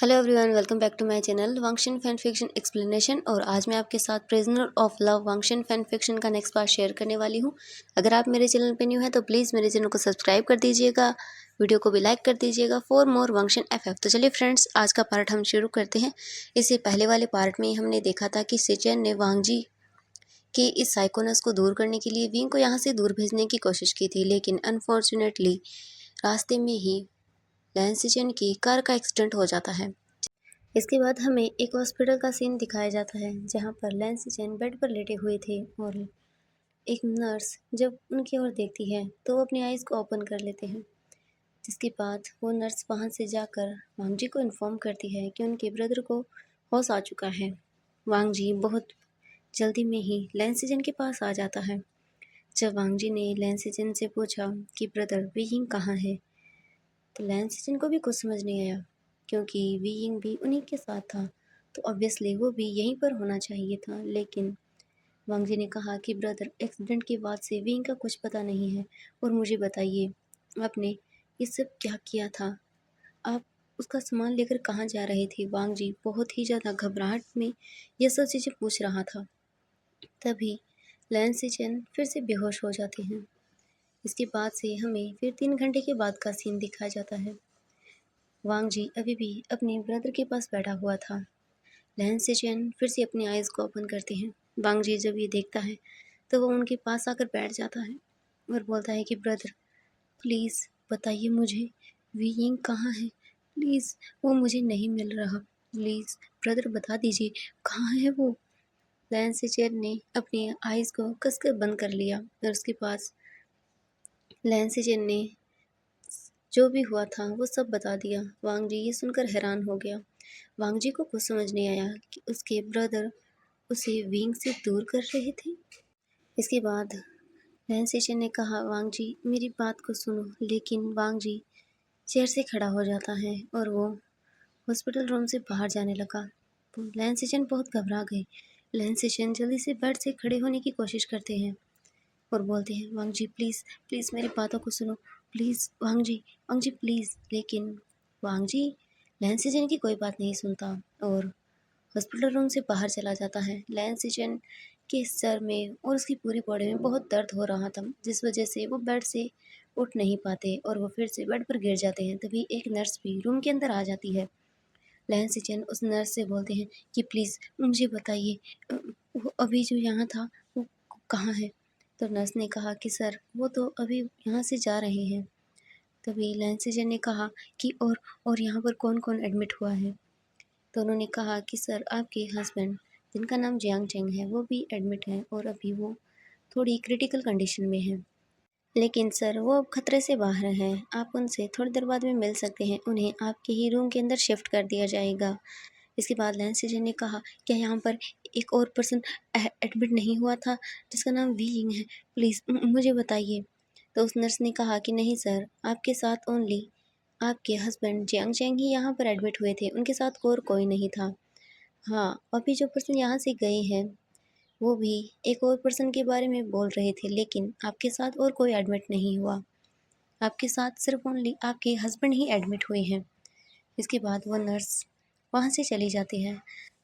Hello everyone, welcome back to my channel Wangxian fan fiction explanation. और आज मैं आपके साथ prisoner of love Wangxian fan fiction का नेक्स्ट पार्ट शेयर करने वाली हूं। अगर आप मेरे चैनल पे न्यू हैं तो प्लीज़ मेरे चैनल को सब्सक्राइब कर दीजिएगा, वीडियो को भी लाइक कर दीजिएगा फॉर मोर वांगशिन एफएफ। तो चलिए फ्रेंड्स, आज का पार्ट हम शुरू करते हैं। इससे पहले वाले पार्ट में हमने देखा था कि सिचेन ने वांगजी के इस साइकोनस को दूर करने के लिए विंग को यहाँ से दूर भेजने की कोशिश की थी, लेकिन अनफॉर्चुनेटली रास्ते में ही लैंसिचेन की कार का एक्सीडेंट हो जाता है। इसके बाद हमें एक हॉस्पिटल का सीन दिखाया जाता है, जहाँ पर लैंसिचेन बेड पर लेटे हुए थे और एक नर्स जब उनकी ओर देखती है तो वो अपनी आइज़ को ओपन कर लेते हैं। जिसके बाद वो नर्स वहाँ से जाकर वांग जी को इन्फॉर्म करती है कि उनके ब्रदर को होश आ चुका है। वांग जी बहुत जल्दी में ही लैंसिचेन के पास आ जाता है। जब वांग जी ने लैंसिचेन से पूछा कि ब्रदर वीइंग कहाँ है, तो लैंसिचेन को भी कुछ समझ नहीं आया, क्योंकि वीइंग भी उन्हीं के साथ था, तो ऑब्वियसली वो भी यहीं पर होना चाहिए था। लेकिन वांग जी ने कहा कि ब्रदर, एक्सीडेंट के बाद से वीइंग का कुछ पता नहीं है, और मुझे बताइए आपने ये सब क्या किया था? आप उसका सामान लेकर कहाँ जा रहे थे? वांग जी बहुत ही ज़्यादा घबराहट में ये सब चीज़ें पूछ रहा था। तभी लैंसिचेन फिर से बेहोश हो जाते हैं। इसके बाद से हमें फिर 3 घंटे के बाद का सीन दिखाया जाता है। वांग जी अभी भी अपने ब्रदर के पास बैठा हुआ था। लैंसिचेन फिर से अपनी आइज़ को ओपन करते हैं। वांग जी जब ये देखता है तो वो उनके पास आकर बैठ जाता है और बोलता है कि ब्रदर, प्लीज़ बताइए मुझे वीइंग कहाँ है? प्लीज़, वो मुझे नहीं मिल रहा। प्लीज़ ब्रदर बता दीजिए कहाँ है वो? लैंसिचेन ने अपनी आइज़ को कसकर बंद कर लिया और उसके पास लैंसिचेन ने जो भी हुआ था वो सब बता दिया। वांग जी ये सुनकर हैरान हो गया। वांग जी को कुछ समझ नहीं आया कि उसके ब्रदर उसे विंग से दूर कर रहे थे। इसके बाद लैंसिचेन ने कहा, वांग जी मेरी बात को सुनो। लेकिन वांग जी चेयर से खड़ा हो जाता है और वो हॉस्पिटल रूम से बाहर जाने लगा। तो लैंसिचेन बहुत घबरा गए। लैंसिचेन जल्दी से बेड से खड़े होने की कोशिश करते हैं और बोलते हैं, वांग जी प्लीज़ प्लीज़ मेरी बातों को सुनो, प्लीज़ वांग जी प्लीज़। लेकिन वांग जी लैंसिचेन की कोई बात नहीं सुनता और हॉस्पिटल रूम से बाहर चला जाता है। लैंसिचेन के सर में और उसकी पूरी बॉडी में बहुत दर्द हो रहा था, जिस वजह से वो बेड से उठ नहीं पाते और वो फिर से बेड पर गिर जाते हैं। तभी एक नर्स भी रूम के अंदर आ जाती है। लैंसिचेन उस नर्स से बोलते हैं कि प्लीज़ मुझे बताइए, वो अभी जो यहाँ था वो कहाँ है? तो नर्स ने कहा कि सर वो तो अभी यहाँ से जा रहे हैं। तभी लैंसिचेन ने कहा कि और यहाँ पर कौन-कौन एडमिट हुआ है? तो उन्होंने कहा कि सर आपके हस्बैंड, जिनका नाम जियांग चेंग है, वो भी एडमिट हैं और अभी वो थोड़ी क्रिटिकल कंडीशन में हैं। लेकिन सर वो अब खतरे से बाहर हैं, आप उनसे थोड़ी देर बाद में मिल सकते हैं, उन्हें आपके ही रूम के अंदर शिफ्ट कर दिया जाएगा। इसके बाद लैंसिचेन ने कहा, क्या यहाँ पर एक और पर्सन एडमिट नहीं हुआ था जिसका नाम वी यिंग है? प्लीज़ मुझे बताइए। तो उस नर्स ने कहा कि नहीं सर, आपके साथ ओनली आपके हस्बैंड जियांग चेंग ही यहाँ पर एडमिट हुए थे, उनके साथ और कोई नहीं था। हाँ, अभी जो पर्सन यहाँ से गए हैं वो भी एक और पर्सन के बारे में बोल रहे थे, लेकिन आपके साथ और कोई एडमिट नहीं हुआ। आपके साथ सिर्फ ओनली आपके हस्बैंड ही एडमिट हुए हैं। इसके बाद वो नर्स वहाँ से चली जाती है।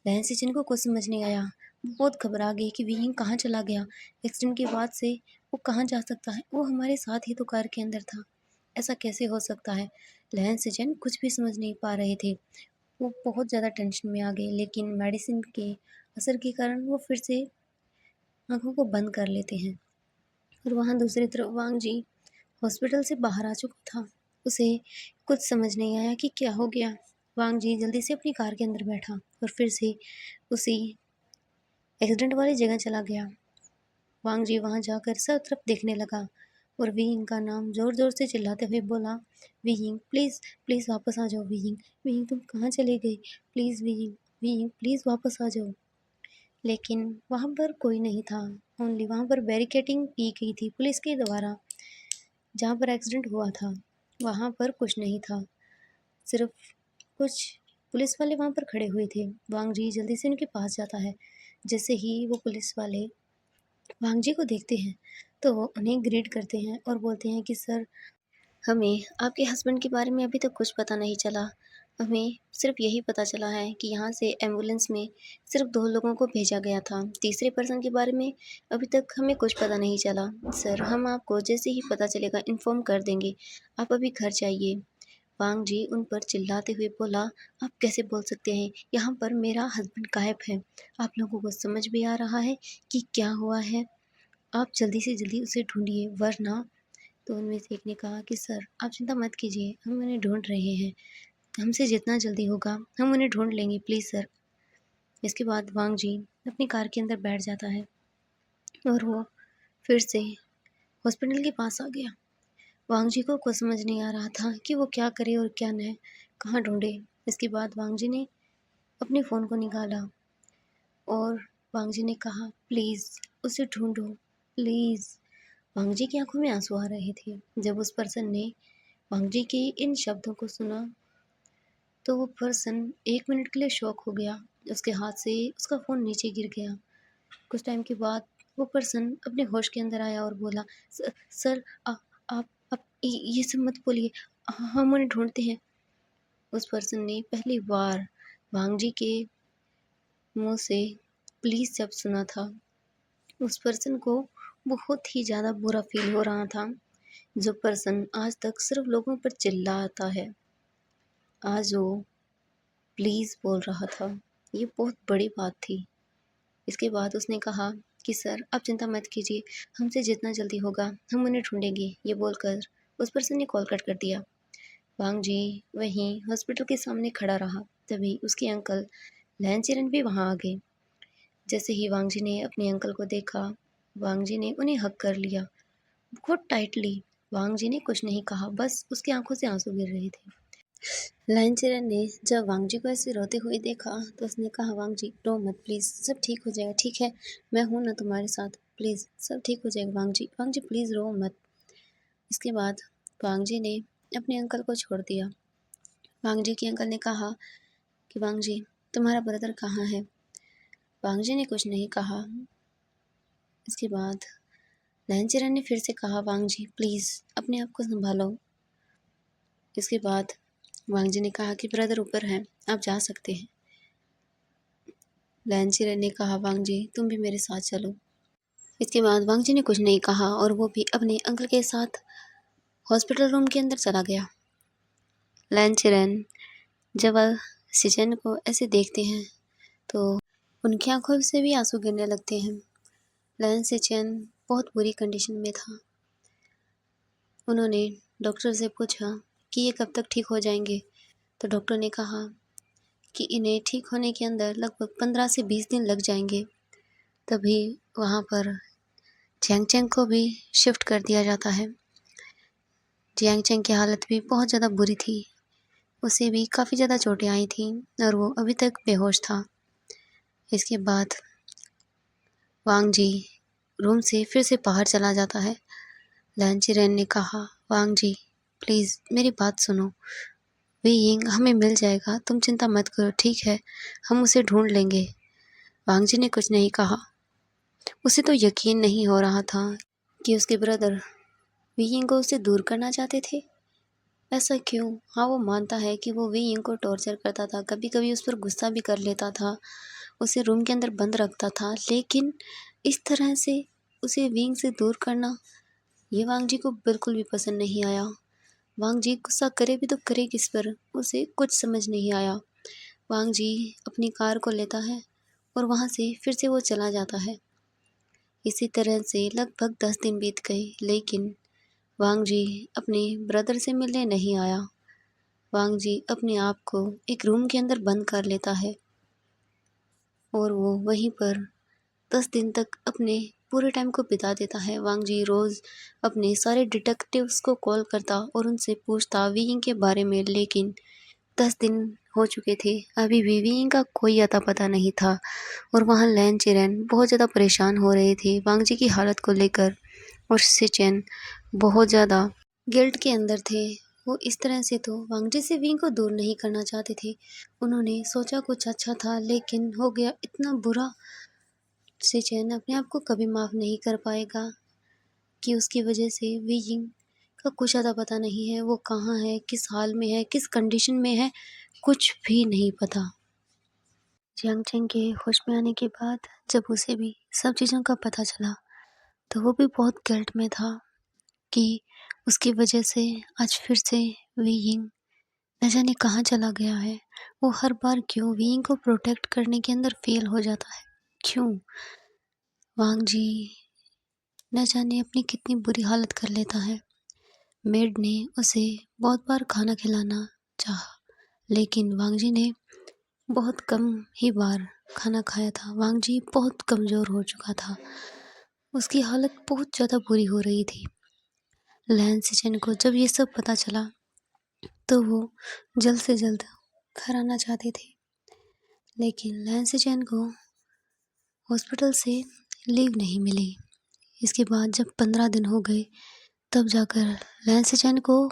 लैंसिचेन को कुछ समझ नहीं आया। वो बहुत घबरा गई कि विहिंग कहाँ चला गया। एक्सीडेंट के बाद से वो कहाँ जा सकता है? वो हमारे साथ ही तो कार के अंदर था। ऐसा कैसे हो सकता है? लैंसिचेन कुछ भी समझ नहीं पा रहे थे। वो बहुत ज़्यादा टेंशन में आ गए, लेकिन मेडिसिन के असर के कारण वो फिर से आँखों को बंद कर लेते हैं। और वहाँ दूसरी तरफ वांग जी हॉस्पिटल से बाहर आ चुका था। उसे कुछ समझ नहीं आया कि क्या हो गया। वांग जी जल्दी से अपनी कार के अंदर बैठा और फिर से उसी एक्सीडेंट वाली जगह चला गया। वांग जी वहाँ जाकर सब तरफ देखने लगा और वीइंग का नाम ज़ोर-ज़ोर से चिल्लाते हुए बोला, वीइंग प्लीज़, प्लीज़ वापस आ जाओ वीइंग, वीइंग तुम कहाँ चले गए? प्लीज़ वीइंग, वीइंग प्लीज़ वापस आ जाओ। लेकिन वहाँ पर कोई नहीं था। ओनली वहाँ पर बैरिकेडिंग की गई थी पुलिस के द्वारा। जहाँ पर एक्सीडेंट हुआ था वहाँ पर कुछ नहीं था, सिर्फ कुछ पुलिस वाले वहाँ पर खड़े हुए थे। वांग जी जल्दी से उनके पास जाता है। जैसे ही वो पुलिस वाले वांग जी को देखते हैं तो वो उन्हें ग्रीट करते हैं और बोलते हैं कि सर, हमें आपके हस्बैंड के बारे में अभी तक कुछ पता नहीं चला। हमें सिर्फ यही पता चला है कि यहाँ से एम्बुलेंस में सिर्फ 2 लोगों को भेजा गया था। तीसरे पर्सन के बारे में अभी तक हमें कुछ पता नहीं चला। सर, हम आपको जैसे ही पता चलेगा इन्फॉर्म कर देंगे। आप अभी घर जाइए। वांग जी उन पर चिल्लाते हुए बोला, आप कैसे बोल सकते हैं? यहाँ पर मेरा हस्बैंड गायब है। आप लोगों को समझ भी आ रहा है कि क्या हुआ है? आप जल्दी से जल्दी उसे ढूँढिए वरना। तो उनमें से एक ने कहा कि सर, आप चिंता मत कीजिए, हम उन्हें ढूँढ रहे हैं। हमसे जितना जल्दी होगा हम उन्हें ढूँढ लेंगे, प्लीज़ सर। इसके बाद वांग जी अपनी कार के अंदर बैठ जाता है और वो फिर से हॉस्पिटल के पास आ गया। वांग जी को कुछ समझ नहीं आ रहा था कि वो क्या करे और क्या न, कहाँ ढूँढे। इसके बाद वांग जी ने अपने फ़ोन को निकाला और वांग जी ने कहा, प्लीज़ उसे ढूँढो, प्लीज़। वांग जी की आँखों में आँसू आ रहे थे। जब उस पर्सन ने वांग जी के इन शब्दों को सुना तो वो पर्सन 1 मिनट के लिए शॉक हो गया। उसके हाथ से उसका फ़ोन नीचे गिर गया। कुछ टाइम के बाद वो पर्सन अपने होश के अंदर आया और बोला, सर, आप ये सब मत बोलिए, हम उन्हें ढूँढते हैं। उस पर्सन ने पहली बार वांग जी के मुँह से प्लीज़ शब्द सुना था। उस पर्सन को बहुत ही ज़्यादा बुरा फ़ील हो रहा था। जो पर्सन आज तक सिर्फ़ लोगों पर चिल्लाता है, आज वो प्लीज़ बोल रहा था। ये बहुत बड़ी बात थी। इसके बाद उसने कहा कि सर, आप चिंता मत कीजिए, हमसे जितना जल्दी होगा हम उन्हें ढूँढेंगे। ये बोलकर उस पर्सन ने कॉल कट कर दिया। वांग जी वहीं हॉस्पिटल के सामने खड़ा रहा। तभी उसके अंकल लैनचेरन भी वहाँ आ गए। जैसे ही वांग जी ने अपने अंकल को देखा, वांग जी ने उन्हें हग कर लिया बहुत टाइटली। वांग जी ने कुछ नहीं कहा, बस उसकी आंखों से आंसू गिर रहे थे। लाइनचरण ने जब वांग जी को ऐसे रोते हुए देखा तो उसने कहा, वांग जी रो मत प्लीज़, सब ठीक हो जाएगा, ठीक है? मैं हूँ ना तुम्हारे साथ, प्लीज़ सब ठीक हो जाएगा वांग जी प्लीज़ रो मत। इसके बाद वांग जी ने अपने अंकल को छोड़ दिया। वांग जी के अंकल ने कहा कि वांग जी, तुम्हारा ब्रदर कहाँ है? वांग जी ने कुछ नहीं कहा। इसके बाद लाइनचरण ने फिर से कहा, वांग जी प्लीज़ अपने आप को संभालो। इसके बाद वांग जी ने कहा कि ब्रदर ऊपर हैं, आप जा सकते हैं। लैनचीरन ने कहा, वांग जी तुम भी मेरे साथ चलो। इसके बाद वांग जी ने कुछ नहीं कहा और वो भी अपने अंकल के साथ हॉस्पिटल रूम के अंदर चला गया। लैनचीरन जब वह सिचन को ऐसे देखते हैं तो उनकी आंखों से भी आंसू गिरने लगते हैं। लैन सिचन बहुत बुरी कंडीशन में था। उन्होंने डॉक्टर से पूछा कि ये कब तक ठीक हो जाएंगे, तो डॉक्टर ने कहा कि इन्हें ठीक होने के अंदर लगभग 15 से 20 दिन लग जाएंगे। तभी वहाँ पर जियांग चैंग को भी शिफ्ट कर दिया जाता है। जियांग चैंग की हालत भी बहुत ज़्यादा बुरी थी। उसे भी काफ़ी ज़्यादा चोटें आई थीं और वो अभी तक बेहोश था। इसके बाद वांग जी रूम से फिर से बाहर चला जाता है। लैन चिरेन ने कहा, वांग जी प्लीज़ मेरी बात सुनो, वे यिंग हमें मिल जाएगा, तुम चिंता मत करो, ठीक है? हम उसे ढूंढ लेंगे। वांग जी ने कुछ नहीं कहा। उसे तो यकीन नहीं हो रहा था कि उसके ब्रदर वी यिंग को उससे दूर करना चाहते थे। ऐसा क्यों? हाँ, वो मानता है कि वो वी यिंग को टॉर्चर करता था, कभी-कभी उस पर गुस्सा भी कर लेता था, उसे रूम के अंदर बंद रखता था, लेकिन इस तरह से उसे वी यिंग से दूर करना, ये वांग जी को बिल्कुल भी पसंद नहीं आया। वांग जी गुस्सा करे भी तो करे किस पर? उसे कुछ समझ नहीं आया। वांग जी अपनी कार को लेता है और वहाँ से फिर से वो चला जाता है। इसी तरह से लगभग 10 दिन बीत गए, लेकिन वांग जी अपने ब्रदर से मिलने नहीं आया। वांग जी अपने आप को एक रूम के अंदर बंद कर लेता है और वो वहीं पर 10 दिन तक अपने पूरे टाइम को बिता देता है। वांग जी रोज़ अपने सारे डिटेक्टिव्स को कॉल करता और उनसे पूछता वीइंग के बारे में, लेकिन 10 दिन हो चुके थे, अभी भी वीइंग का कोई अता पता नहीं था। और वहाँ लैन चिरेन बहुत ज़्यादा परेशान हो रहे थे वांग जी की हालत को लेकर, और सिचेन बहुत ज़्यादा गिल्ट के अंदर थे। वो इस तरह से तो वांग जी से वीइंग को दूर नहीं करना चाहते थे। उन्होंने सोचा कुछ अच्छा था, लेकिन हो गया इतना बुरा। सिचेन अपने आप को कभी माफ़ नहीं कर पाएगा कि उसकी वजह से वी यिंग का कुछ अता पता नहीं है, वो कहाँ है, किस हाल में है, किस कंडीशन में है, कुछ भी नहीं पता। जियांग चैंग के होश में आने के बाद जब उसे भी सब चीज़ों का पता चला तो वो भी बहुत गिल्ट में था कि उसकी वजह से आज फिर से वी यिंग न जाने कहाँ चला गया है। वो हर बार क्यों वी यिंग को प्रोटेक्ट करने के अंदर फेल हो जाता है। क्यों वांग जी न जाने अपनी कितनी बुरी हालत कर लेता है। मेड ने उसे बहुत बार खाना खिलाना चाहा लेकिन वांग जी ने बहुत कम ही बार खाना खाया था। वांग जी बहुत कमज़ोर हो चुका था। उसकी हालत बहुत ज़्यादा बुरी हो रही थी। लैन सिचन को जब ये सब पता चला तो वो जल्द से जल्द घर आना चाहते थे लेकिन लैन सिचन को हॉस्पिटल से लीव नहीं मिली। इसके बाद जब 15 दिन हो गए तब जाकर लैन सिचन को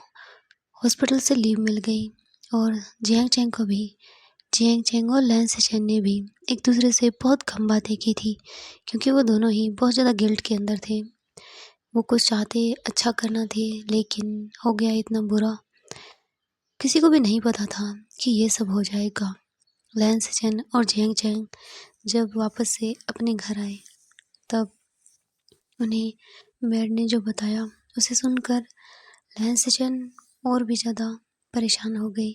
हॉस्पिटल से लीव मिल गई और जियांग चैंग को भी। जियांग चैंग और लैन सिचन ने भी एक दूसरे से बहुत कम बातें की थी क्योंकि वो दोनों ही बहुत ज़्यादा गिल्ट के अंदर थे। वो कुछ चाहते अच्छा करना थे लेकिन हो गया इतना बुरा। किसी को भी नहीं पता था कि ये सब हो जाएगा। लैन सिचन और जियांग चैंग जब वापस से अपने घर आए तब उन्हें मेड ने जो बताया उसे सुनकर लैन सिचन और भी ज़्यादा परेशान हो गई।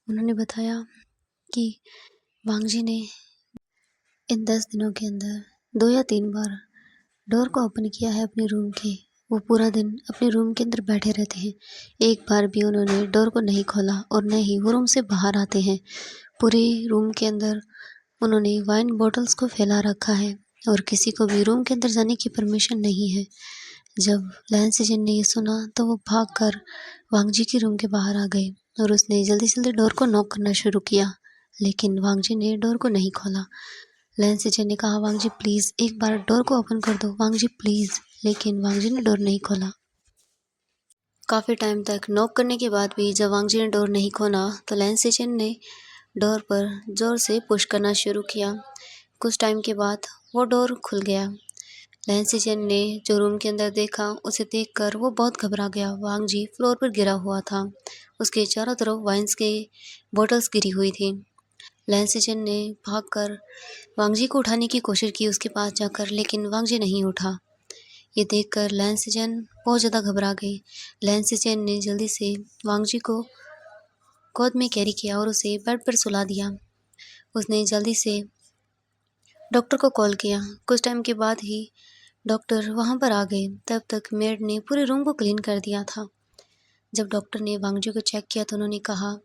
उन्होंने बताया कि वांग जी ने इन 10 दिनों के अंदर 2 या 3 बार डोर को ओपन किया है अपने रूम के। वो पूरा दिन अपने रूम के अंदर बैठे रहते हैं। एक बार भी उन्होंने डोर को नहीं खोला और न ही वो रूम से बाहर आते हैं। पूरे रूम के अंदर उन्होंने वाइन बॉटल्स को फैला रखा है और किसी को भी रूम के अंदर जाने की परमिशन नहीं है। जब लैन सिचन ने ये सुना तो वो भागकर वांग जी के रूम के बाहर आ गए और उसने जल्दी जल्दी डोर को नॉक करना शुरू किया लेकिन वांग जी ने डोर को नहीं खोला। लैन सिचन ने कहा वांग जी प्लीज़ एक बार डोर को ओपन कर दो वांग जी प्लीज़, लेकिन वांग जी ने डोर नहीं खोला। काफ़ी टाइम तक नॉक करने के बाद भी जब वांग जी ने डोर नहीं खोला तो लैन सिचन ने डोर पर ज़ोर से पुश करना शुरू किया। कुछ टाइम के बाद वो डोर खुल गया। लैन सिचन ने जो रूम के अंदर देखा उसे देखकर वो बहुत घबरा गया। वांग जी फ्लोर पर गिरा हुआ था। उसके चारों तरफ वाइन्स के बॉटल्स गिरी हुई थी। लैन सिचन ने भागकर वांग जी को उठाने की कोशिश की उसके पास जाकर लेकिन वांग जी नहीं उठा। ये देखकर लैन सिचन बहुत ज़्यादा घबरा गई। लैन सिचन ने जल्दी से वांग जी को गोद में कैरी किया और उसे बेड पर सुला दिया। उसने जल्दी से डॉक्टर को कॉल किया। कुछ टाइम के बाद ही डॉक्टर वहाँ पर आ गए। तब तक मेड ने पूरे रूम को क्लीन कर दिया था। जब डॉक्टर ने वांग जी को चेक किया तो उन्होंने कहा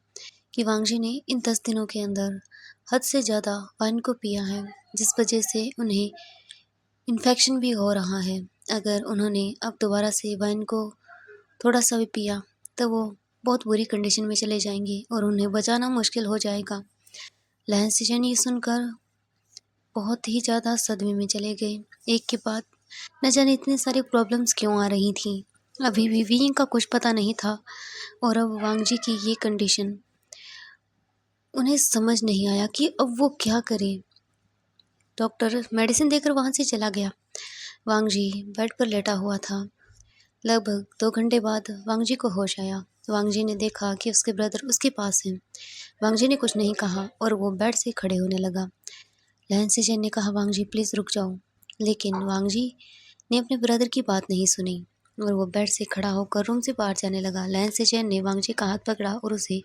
कि वांग जी ने इन 10 दिनों के अंदर हद से ज़्यादा वाइन को पिया है जिस वजह से उन्हें इन्फेक्शन भी हो रहा है। अगर उन्होंने अब दोबारा से वाइन को थोड़ा सा भी पिया तो वो बहुत बुरी कंडीशन में चले जाएंगे और उन्हें बचाना मुश्किल हो जाएगा। लैन सिचन ये सुनकर बहुत ही ज़्यादा सदमे में चले गए। एक के बाद न जाने इतनी सारी प्रॉब्लम्स क्यों आ रही थी। अभी भी वी का कुछ पता नहीं था और अब वांग जी की ये कंडीशन। उन्हें समझ नहीं आया कि अब वो क्या करें। डॉक्टर मेडिसिन देकर वहाँ से चला गया। वांग जी बेड पर लेटा हुआ था। लगभग 2 घंटे बाद वांग जी को होश आया। वांग जी ने देखा कि उसके ब्रदर उसके पास हैं। वांग जी ने कुछ नहीं कहा और वो बेड से खड़े होने लगा। लैन सिचन ने कहा वांग जी प्लीज़ रुक जाओ, लेकिन वांग जी ने अपने ब्रदर की बात नहीं सुनी और वो बेड से खड़ा होकर रूम से बाहर जाने लगा। लैन सिचन ने वांग जी का हाथ पकड़ा और उसे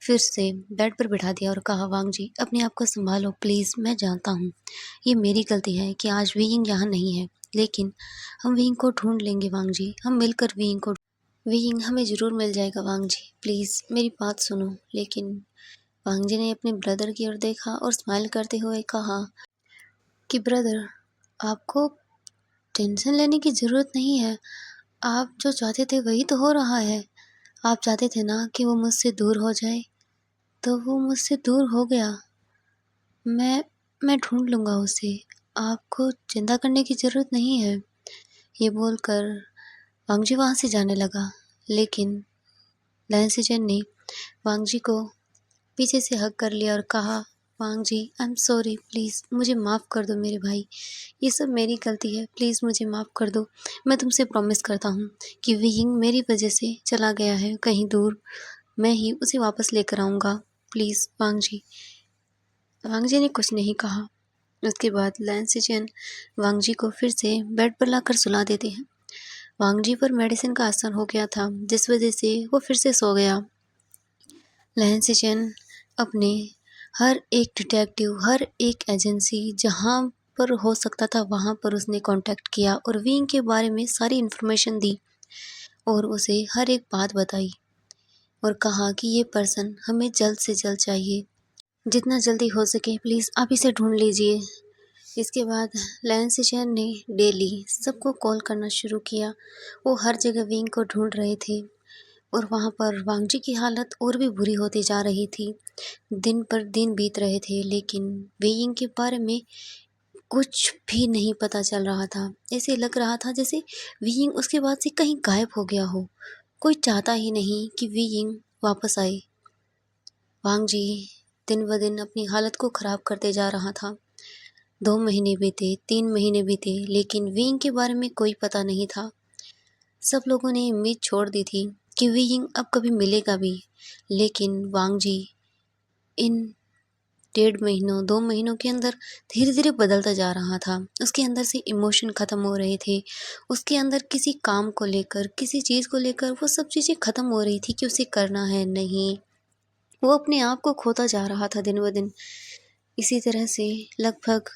फिर से बेड पर बिठा दिया और कहा वांग जी अपने आप को संभालो प्लीज़। मैं जानता हूँ ये मेरी गलती है कि आज वीइंग यहाँ नहीं है, लेकिन हम वीइंग को ढूंढ लेंगे वांग जी। हम मिलकर वीइंग हमें ज़रूर मिल जाएगा वांग जी, प्लीज़ मेरी बात सुनो। लेकिन वांग जी ने अपने ब्रदर की ओर देखा और स्माइल करते हुए कहा कि ब्रदर आपको टेंशन लेने की ज़रूरत नहीं है। आप जो चाहते थे वही तो हो रहा है। आप चाहते थे ना कि वो मुझसे दूर हो जाए, तो वो मुझसे दूर हो गया। मैं ढूँढ लूँगा उसे। आपको चिंता करने की ज़रूरत नहीं है। ये बोलकर वांग जी वहाँ से जाने लगा, लेकिन लैन सिचन ने वांग जी को पीछे से हग कर लिया और कहा वांग जी आई एम सॉरी, प्लीज़ मुझे माफ़ कर दो मेरे भाई। ये सब मेरी गलती है, प्लीज़ मुझे माफ़ कर दो। मैं तुमसे प्रॉमिस करता हूँ कि वीइंग मेरी वजह से चला गया है कहीं दूर, मैं ही उसे वापस लेकर आऊँगा। प्लीज़ वांग जी। वांग जी ने कुछ नहीं कहा। उसके बाद लैन सिचेन वांग जी को फिर से बेड पर लाकर सुला देते हैं। वांग जी पर मेडिसिन का असर हो गया था, जिस वजह से वो फिर से सो गया। लैन सिचेन अपने हर एक डिटेक्टिव, हर एक एजेंसी जहाँ पर हो सकता था वहाँ पर उसने कांटेक्ट किया और विंग के बारे में सारी इन्फॉर्मेशन दी और उसे हर एक बात बताई और कहा कि ये पर्सन हमें जल्द से जल्द चाहिए। जितना जल्दी हो सके प्लीज़ आप इसे ढूंढ लीजिए। इसके बाद लैन सिचेन ने डेली सबको कॉल करना शुरू किया। वो हर जगह विंग को ढूंढ रहे थे और वहाँ पर वांग जी की हालत और भी बुरी होती जा रही थी। दिन पर दिन बीत रहे थे लेकिन विंग के बारे में कुछ भी नहीं पता चल रहा था। ऐसे लग रहा था जैसे विंग उसके बाद से कहीं गायब हो गया हो। कोई चाहता ही नहीं कि विंग वापस आए। वांग जी दिन ब दिन अपनी हालत को ख़राब करते जा रहा था। 2 महीने बीते, 3 महीने बीते लेकिन विंग के बारे में कोई पता नहीं था। सब लोगों ने उम्मीद छोड़ दी थी कि विंग अब कभी मिलेगा भी, लेकिन वांग जी इन 1.5 महीनों 2 महीनों के अंदर धीरे-धीरे बदलता जा रहा था। उसके अंदर से इमोशन ख़त्म हो रहे थे। उसके अंदर किसी काम को लेकर, किसी चीज़ को लेकर वो सब चीज़ें ख़त्म हो रही थी कि उसे करना है, नहीं। वो अपने आप को खोता जा रहा था दिन ब दिन। इसी तरह से लगभग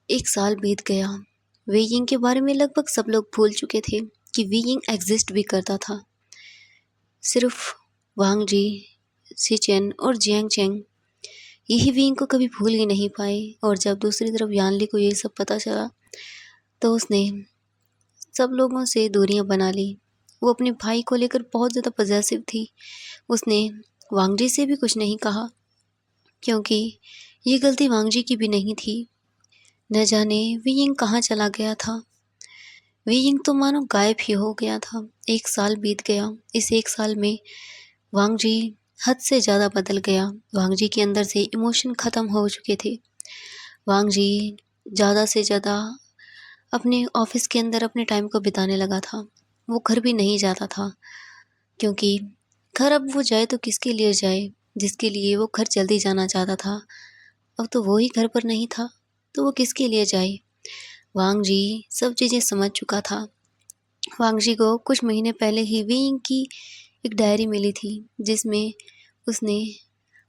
1 साल बीत गया। वेइंग के बारे में लगभग सब लोग भूल चुके थे कि वेइंग एग्ज़िस्ट भी करता था। सिर्फ़ वांग जी, सिचेन और जियांग चेंग यही वेइंग को कभी भूल ही नहीं पाए और जब दूसरी तरफ यानली को ये सब पता चला, तो उसने सब लोगों से दूरियां बना ली। वो अपने भाई को लेकर बहुत ज़्यादा पॉसेसिव थी। उसने वांग जी से भी कुछ नहीं कहा क्योंकि ये गलती वांग जी की भी नहीं थी। न जाने वेइंग कहाँ चला गया था। वेइंग तो मानो गायब ही हो गया था। 1 साल बीत गया। इस 1 साल में वांग जी हद से ज़्यादा बदल गया। वांग जी के अंदर से इमोशन ख़त्म हो चुके थे। वांग जी ज़्यादा से ज़्यादा अपने ऑफ़िस के अंदर अपने टाइम को बिताने लगा था। वो घर भी नहीं जाता था क्योंकि घर अब वो जाए तो किसके लिए जाए, जिसके लिए वो घर जल्दी जाना चाहता था। अब तो वो ही घर पर नहीं था, तो वो किसके लिए जाए। वांग जी सब चीज़ें समझ चुका था। वांग जी को कुछ महीने पहले ही विंग की एक डायरी मिली थी जिसमें उसने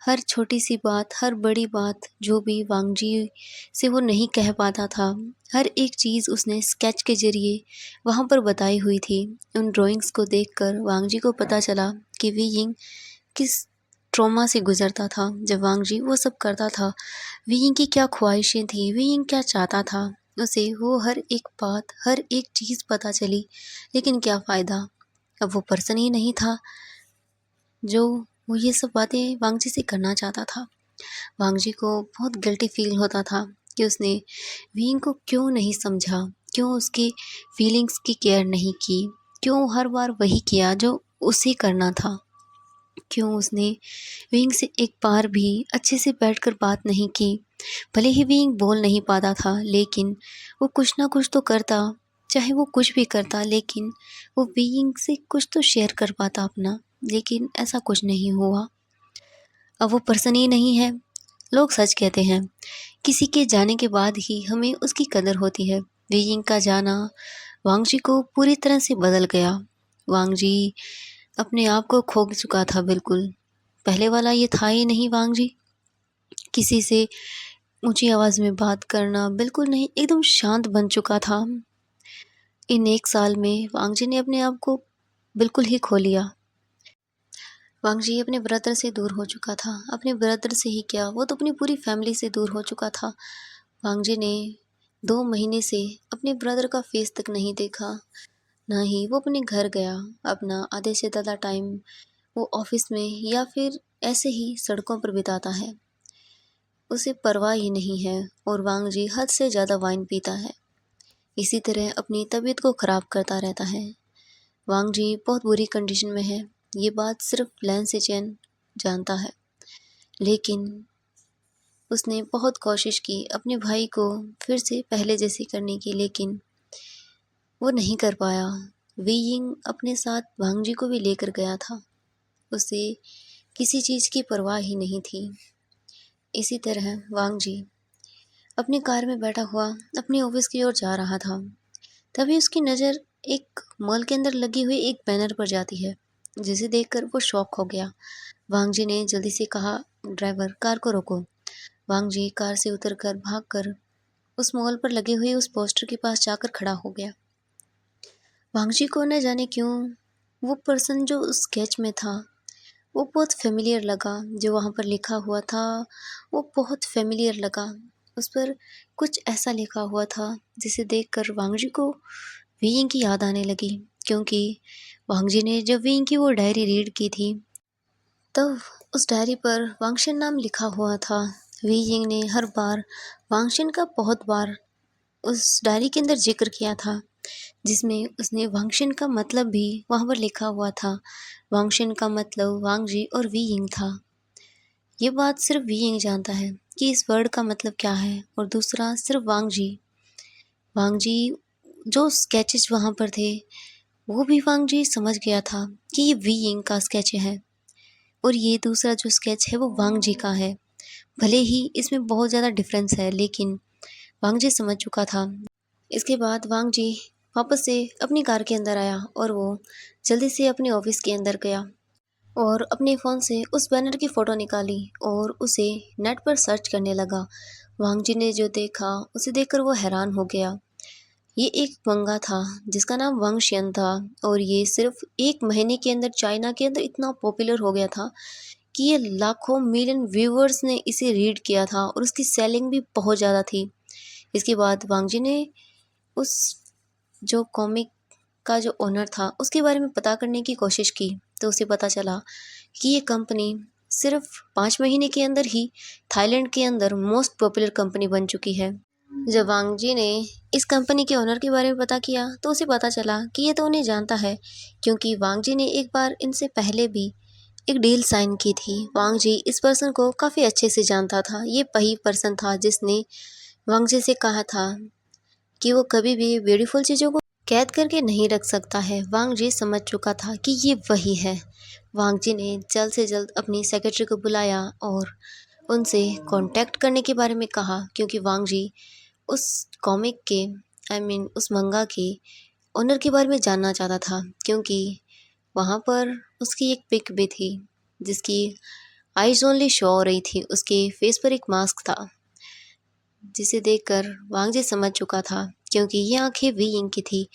हर छोटी-सी बात, हर बड़ी बात जो भी वांग जी से वो नहीं कह पाता था, हर एक चीज़ उसने स्केच के ज़रिए वहाँ पर बताई हुई थी। उन ड्राइंग्स को देखकर वांग जी को पता चला कि वियिंग किस ट्रॉमा से गुज़रता था जब वांग जी वो सब करता था। वियिंग की क्या ख्वाहिशें थी, वियिंग क्या चाहता था, उसे वो हर एक बात, हर एक चीज़ पता चली। लेकिन क्या फ़ायदा, अब वो पर्सन ही नहीं था जो वो ये सब बातें वांग जी से करना चाहता था। वांग जी को बहुत गिल्टी फ़ील होता था कि उसने विंग को क्यों नहीं समझा, क्यों उसकी फीलिंग्स की केयर नहीं की, क्यों हर बार वही किया जो उसे करना था, क्यों उसने विंग से एक बार भी अच्छे से बैठकर बात नहीं की। भले ही विंग बोल नहीं पाता था लेकिन वो कुछ ना कुछ तो करता, चाहे वो कुछ भी करता लेकिन वो विंग से कुछ तो शेयर कर पाता अपना, लेकिन ऐसा कुछ नहीं हुआ। अब वो पर्सन ही नहीं है। लोग सच कहते हैं, किसी के जाने के बाद ही हमें उसकी कदर होती है। बीइंग का जाना वांग जी को पूरी तरह से बदल गया। वांग जी अपने आप को खो चुका था बिल्कुल। पहले वाला ये था ही नहीं वांग जी। किसी से ऊँची आवाज़ में बात करना बिल्कुल नहीं, एकदम शांत बन चुका था। इन 1 साल में वांग जी ने अपने आप को बिल्कुल ही खो लिया। वांग जी अपने ब्रदर से दूर हो चुका था। अपने ब्रदर से ही क्या, वो तो अपनी पूरी फैमिली से दूर हो चुका था। वांग जी ने 2 महीने से अपने ब्रदर का फेस तक नहीं देखा, ना ही वो अपने घर गया। अपना आधे से ज़्यादा टाइम वो ऑफ़िस में या फिर ऐसे ही सड़कों पर बिताता है। उसे परवाह ही नहीं है और वांग जी हद से ज़्यादा वाइन पीता है। इसी तरह अपनी तबीयत को ख़राब करता रहता है। वांग जी बहुत बुरी कंडीशन में है, ये बात सिर्फ़ लैन सिचेन जानता है। लेकिन उसने बहुत कोशिश की अपने भाई को फिर से पहले जैसे करने की, लेकिन वो नहीं कर पाया। वी यिंग अपने साथ वांग जी को भी लेकर गया था। उसे किसी चीज़ की परवाह ही नहीं थी। इसी तरह वांग जी अपनी कार में बैठा हुआ अपने ऑफिस की ओर जा रहा था। तभी उसकी नज़र एक मॉल के अंदर लगी हुई एक बैनर पर जाती है, जिसे देखकर वो शॉक हो गया। वांग जी ने जल्दी से कहा, ड्राइवर कार को रोको। वांग जी कार से उतरकर भागकर उस मॉल पर लगे हुए उस पोस्टर के पास जाकर खड़ा हो गया। वांग जी को न जाने क्यों वो पर्सन जो उस स्केच में था वो बहुत फेमिलियर लगा। जो वहाँ पर लिखा हुआ था वो बहुत फेमिलियर लगा। उस पर कुछ ऐसा लिखा हुआ था जिसे देखकर वांग जी को वीइंग की याद आने लगी, क्योंकि वांग जी ने जब वीइंग की वो डायरी रीड की थी तब उस डायरी पर वांगशन नाम लिखा हुआ था। वीइंग ने हर बार वांगशन का बहुत बार उस डायरी के अंदर जिक्र किया था, जिसमें उसने वांगशन का मतलब भी वहाँ पर लिखा हुआ था। वांगशन का मतलब वांग जी और वीइंग था। ये बात सिर्फ वीइंग जानता है कि इस वर्ड का मतलब क्या है, और दूसरा सिर्फ वांग जी जो स्केचेस वहाँ पर थे वो भी वांग जी समझ गया था कि ये वीइंग का स्केच है, और ये दूसरा जो स्केच है वो वांग जी का है। भले ही इसमें बहुत ज़्यादा डिफरेंस है, लेकिन वांग जी समझ चुका था। इसके बाद वांग जी वापस से अपनी कार के अंदर आया और वो जल्दी से अपने ऑफिस के अंदर गया और अपने फ़ोन से उस बैनर की फ़ोटो निकाली और उसे नेट पर सर्च करने लगा। वांग जी ने जो देखा उसे देखकर वो हैरान हो गया। ये एक मंगा था जिसका नाम वांगशियन था, और ये सिर्फ 1 महीने के अंदर चाइना के अंदर इतना पॉपुलर हो गया था कि ये लाखों मिलियन व्यूअर्स ने इसे रीड किया था और उसकी सेलिंग भी बहुत ज़्यादा थी। इसके बाद वांग जी ने उस जो कॉमिक का जो ओनर था उसके बारे में पता करने की कोशिश की, तो उसे पता चला कि ये कंपनी सिर्फ 5 महीने के अंदर ही थाईलैंड के अंदर मोस्ट पॉपुलर कंपनी बन चुकी है। जब वांग जी ने इस कंपनी के ओनर के बारे में पता किया तो उसे पता चला कि ये तो उन्हें जानता है, क्योंकि वांग जी ने एक बार इनसे पहले भी एक डील साइन की थी। वांग जी इस पर्सन को काफ़ी अच्छे से जानता था। ये वही पर्सन था जिसने वांग जी से कहा था कि वो कभी भी ब्यूटीफुल चीज़ों को कैद करके नहीं रख सकता है। वांग जी समझ चुका था कि ये वही है। वांग जी ने जल्द से जल्द अपनी सेक्रेटरी को बुलाया और उनसे कांटेक्ट करने के बारे में कहा, क्योंकि वांग जी उस कॉमिक के उस मंगा के ओनर के बारे में जानना चाहता था, क्योंकि वहाँ पर उसकी एक पिक भी थी जिसकी आइज ओनली शो हो रही थी। उसके फेस पर एक मास्क था जिसे देखकर वांग जी समझ चुका था, क्योंकि ये आंखें वी इंक की थी।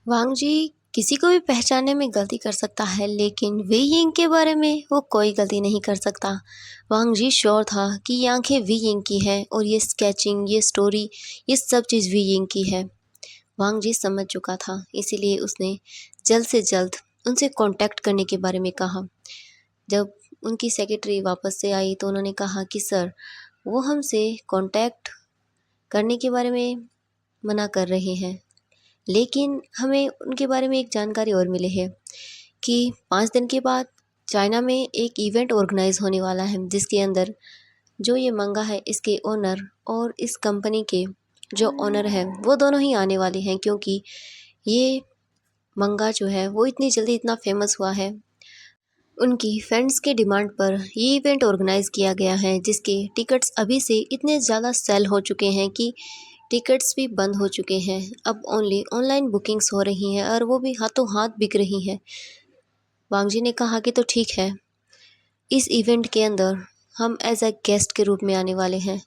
वांग जी किसी को भी पहचानने में गलती कर सकता है, लेकिन वी इंक के बारे में वो कोई गलती नहीं कर सकता। वांग जी श्योर था कि ये आंखें वी इंक की है और ये स्केचिंग, ये स्टोरी, ये सब चीज़ वी इंक की है। वांग जी समझ चुका था, इसीलिए उसने जल्द से जल्द उनसे कांटेक्ट करने के बारे में कहा। जब उनकी सेक्रेटरी वापस से आई तो उन्होंने कहा कि सर, वो हमसे कांटेक्ट करने के बारे में मना कर रहे हैं, लेकिन हमें उनके बारे में एक जानकारी और मिली है कि 5 दिन के बाद चाइना में एक इवेंट ऑर्गेनाइज होने वाला है, जिसके अंदर जो ये मंगा है इसके ओनर और इस कंपनी के जो ओनर हैं वो दोनों ही आने वाले हैं, क्योंकि ये मंगा जो है वो इतनी जल्दी इतना फेमस हुआ है। उनकी फ्रेंड्स के डिमांड पर ये इवेंट ऑर्गेनाइज किया गया है, जिसके टिकट्स अभी से इतने ज़्यादा सेल हो चुके हैं कि टिकट्स भी बंद हो चुके हैं। अब ओनली ऑनलाइन बुकिंग्स हो रही हैं और वो भी हाथों हाथ बिक रही हैं। वांग जी ने कहा कि तो ठीक है, इस इवेंट के अंदर हम एज अ गेस्ट के रूप में आने वाले हैं।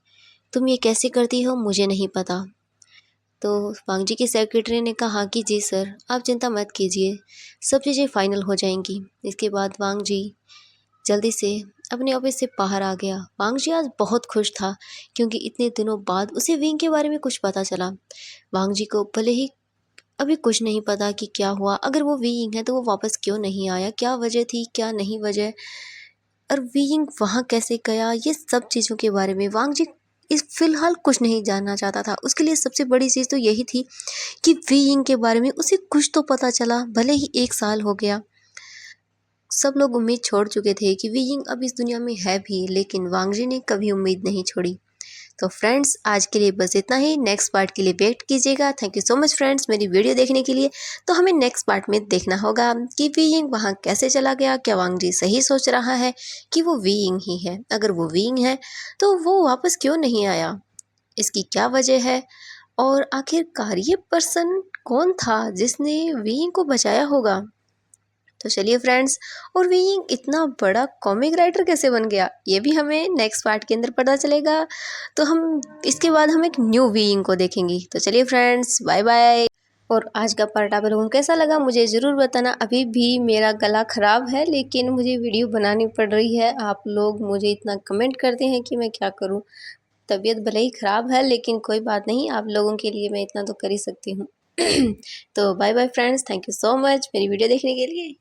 तुम ये कैसे करती हो मुझे नहीं पता। तो वांग जी की सेक्रेटरी ने कहा कि जी सर, आप चिंता मत कीजिए, सब चीज़ें फाइनल हो जाएंगी। इसके बाद वांग जी जल्दी से अपने ऑफिस से बाहर आ गया। वांग जी आज बहुत खुश था, क्योंकि इतने दिनों बाद उसे विंग के बारे में कुछ पता चला। वांग जी को भले ही अभी कुछ नहीं पता कि क्या हुआ, अगर वो विंग है तो वो वापस क्यों नहीं आया, क्या वजह थी क्या नहीं वजह, और विंग वहाँ कैसे गया, ये सब चीज़ों के बारे में वांग जी इस फिलहाल कुछ नहीं जानना चाहता था। उसके लिए सबसे बड़ी चीज़ तो यही थी कि विंग के बारे में उसे कुछ तो पता चला। भले ही 1 साल हो गया, सब लोग उम्मीद छोड़ चुके थे कि वीइंग अब इस दुनिया में है भी, लेकिन वांग जी ने कभी उम्मीद नहीं छोड़ी। तो फ्रेंड्स आज के लिए बस इतना ही। नेक्स्ट पार्ट के लिए वेट कीजिएगा। Thank you so much friends मेरी वीडियो देखने के लिए। तो हमें नेक्स्ट पार्ट में देखना होगा कि वीइंग वहाँ कैसे चला गया। क्या वांग जी सही सोच रहा है कि वो वीइंग ही है? अगर वो वीइंग है तो वो वापस क्यों नहीं आया? इसकी क्या वजह है? और आखिरकार ये पर्सन कौन था जिसने वीइंग को बचाया होगा? तो चलिए फ्रेंड्स, और वीइंग इतना बड़ा कॉमिक राइटर कैसे बन गया ये भी हमें नेक्स्ट पार्ट के अंदर पता चलेगा। तो हम इसके बाद हम एक न्यू वीइंग को देखेंगे। तो चलिए फ्रेंड्स, बाय बाय। और आज का पार्ट आप लोगों को कैसा लगा मुझे ज़रूर बताना। अभी भी मेरा गला ख़राब है लेकिन मुझे वीडियो बनानी पड़ रही है। आप लोग मुझे इतना कमेंट करते हैं कि मैं क्या करूं। तबीयत भले ही ख़राब है लेकिन कोई बात नहीं, आप लोगों के लिए मैं इतना तो कर ही सकती हूँ। तो bye bye friends, thank you so much मेरी वीडियो देखने के लिए।